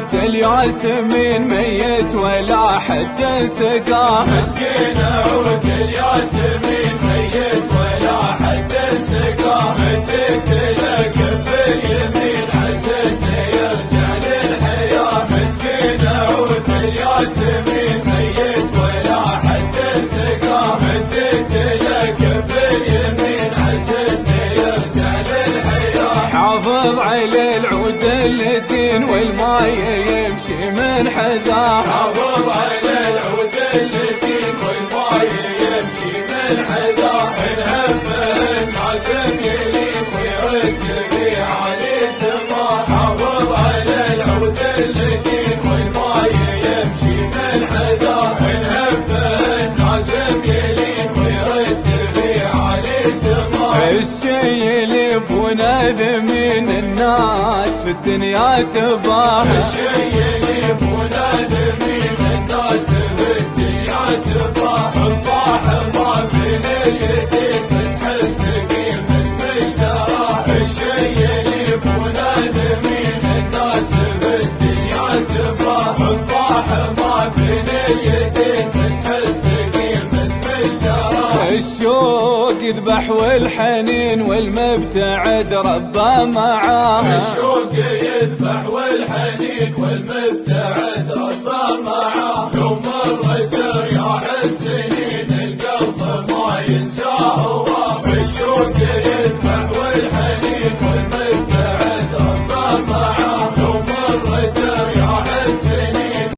عود الياسمين ميت ولا حد سقاه. مسكين عود الياسمين ميت ولا حد سقاه. مديت له كف اليمين عسى انه يرجع للحياه. مسكين عود الياسمين ميت ولا حد سقاه. مديت له كف اليمين عسى انه يرجع للحياه. حافظ على العود الدين والمايه يمشي من حذاه. حافظ على العود الدين والمايه يمشي من حذاه. انهب الناس يلين ويرد في عالي سماه. حافظ على العود الدين والمايه يمشي من حذاه. انهب الناس يلين ويرد في عالي سماه. الشي اللي بناذمين الناس في الدنيا تباه. الشي اللي بناذمين الناس في الدنيا تباه. الطاح ما بين اليدين بتحس قيمة مشتراه. الشي اللي بناذمين الناس في الدنيا تباه. الطاح ما بين اليدين بتحس قيمة مشتراه. الشوق يذبح والحنين والمبتعد ربى معاه. الشوق يذبح والحنين والمبتعد ربى معاه. لو مرت رياح السنين